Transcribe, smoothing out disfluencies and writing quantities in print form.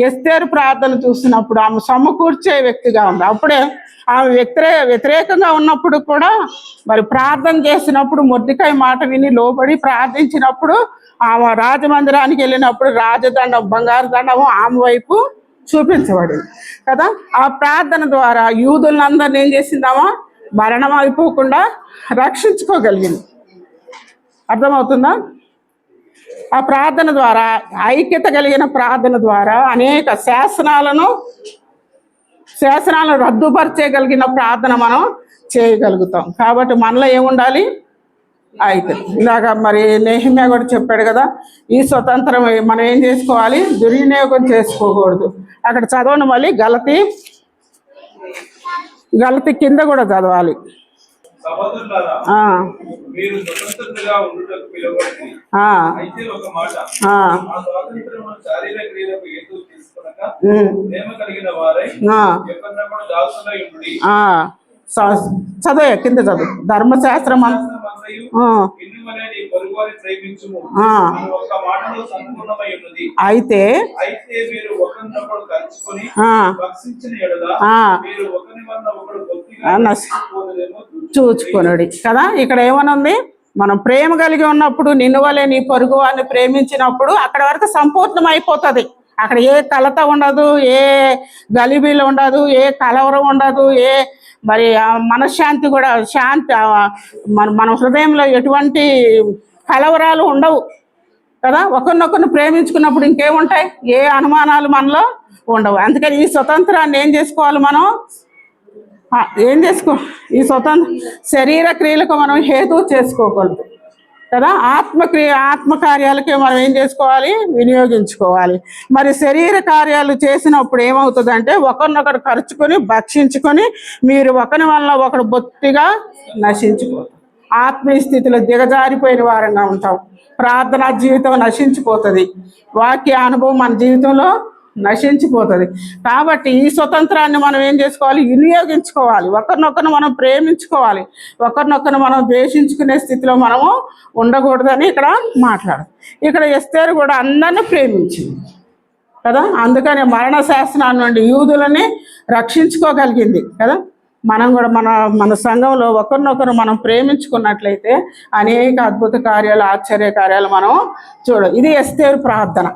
ఎస్తేరు ప్రార్థన చూసినప్పుడు ఆమె సమకూర్చే వ్యక్తిగా ఉంది. అప్పుడే ఆమె వ్యతిరేకంగా ఉన్నప్పుడు కూడా మరి ప్రార్థన చేసినప్పుడు మొర్దెకాయి మాట విని లోబడి ప్రార్థించినప్పుడు ఆమె రాజమందిరానికి వెళ్ళినప్పుడు రాజదండం, బంగారు దండము ఆమె వైపు చూపించబడింది కదా. ఆ ప్రార్థన ద్వారా యూదులందరినీ ఏం చేసిందామా? మరణం అయిపోకుండా రక్షించుకోగలిగింది. అర్థమవుతుందా? ఆ ప్రార్థన ద్వారా, ఐక్యత కలిగిన ప్రార్థన ద్వారా అనేక శాసనాలను రద్దుపరిచేయగలిగిన ప్రార్థన మనం చేయగలుగుతాం. కాబట్టి మనలో ఏముండాలి? అయితే ఇలాగ మరి నెహెమ్యా కూడా చెప్పాడు కదా, ఈ స్వతంత్రం మనం ఏం చేసుకోవాలి? దుర్వినియోగం చేసుకోకూడదు. అక్కడ చదవండి, మళ్ళీ గలతి కింద కూడా చదవాలి. చదువు కింద చదువు. ధర్మశాస్త్రం అయితే చూచుకొనుడి కదా. ఇక్కడ ఏమనుంది? మనం ప్రేమ కలిగి ఉన్నప్పుడు నిన్ను వలె నీ పొరుగు వారిని ప్రేమించినప్పుడు అక్కడ వరకు సంపూర్ణం అయిపోతుంది. అక్కడ ఏ కలత ఉండదు, ఏ గలిబీలు ఉండదు, ఏ కలవరం ఉండదు, ఏ మరి మనశ్శాంతి కూడా, శాంతి మన హృదయంలో ఎటువంటి కలవరాలు ఉండవు కదా. ఒకరినొకరిని ప్రేమించుకున్నప్పుడు ఇంకేముంటాయి? ఏ అనుమానాలు మనలో ఉండవు. అందుకని ఈ స్వతంత్రాన్ని ఏం చేసుకోవాలి? మనం ఈ శరీర క్రియలకు మనం హేతు చేసుకోకూడదు కదా. ఆత్మకార్యాలకే మనం ఏం చేసుకోవాలి? వినియోగించుకోవాలి. మరి శరీర కార్యాలు చేసినప్పుడు ఏమవుతుందంటే ఒకరినొకరు ఖర్చుకొని భక్షించుకొని మీరు ఒకరి వల్ల ఒకరు బొత్తిగా నశించిపోతారు. ఆత్మీయ స్థితిలో దిగజారిపోయిన వారంగా ఉంటాం. ప్రార్థనా జీవితం నశించిపోతుంది. వాక్య అనుభవం మన జీవితంలో నశించిపోతుంది. కాబట్టి ఈ స్వతంత్రాన్ని మనం ఏం చేసుకోవాలి? వినియోగించుకోవాలి. ఒకరినొకరు మనం ప్రేమించుకోవాలి. ఒకరినొకరు మనం ద్వేషించుకునే స్థితిలో మనము ఉండకూడదని ఇక్కడ ఇక్కడ ఎస్తేరు కూడా అందరిని ప్రేమించింది కదా. అందుకని మరణ శాసనాల నుండి యూదులని రక్షించుకోగలిగింది కదా. మనం కూడా మన సంఘంలో ఒకరినొకరు మనం ప్రేమించుకున్నట్లయితే అనేక అద్భుత కార్యాలు, ఆశ్చర్య కార్యాలు మనం ఇది ఎస్తేరు ప్రార్థన.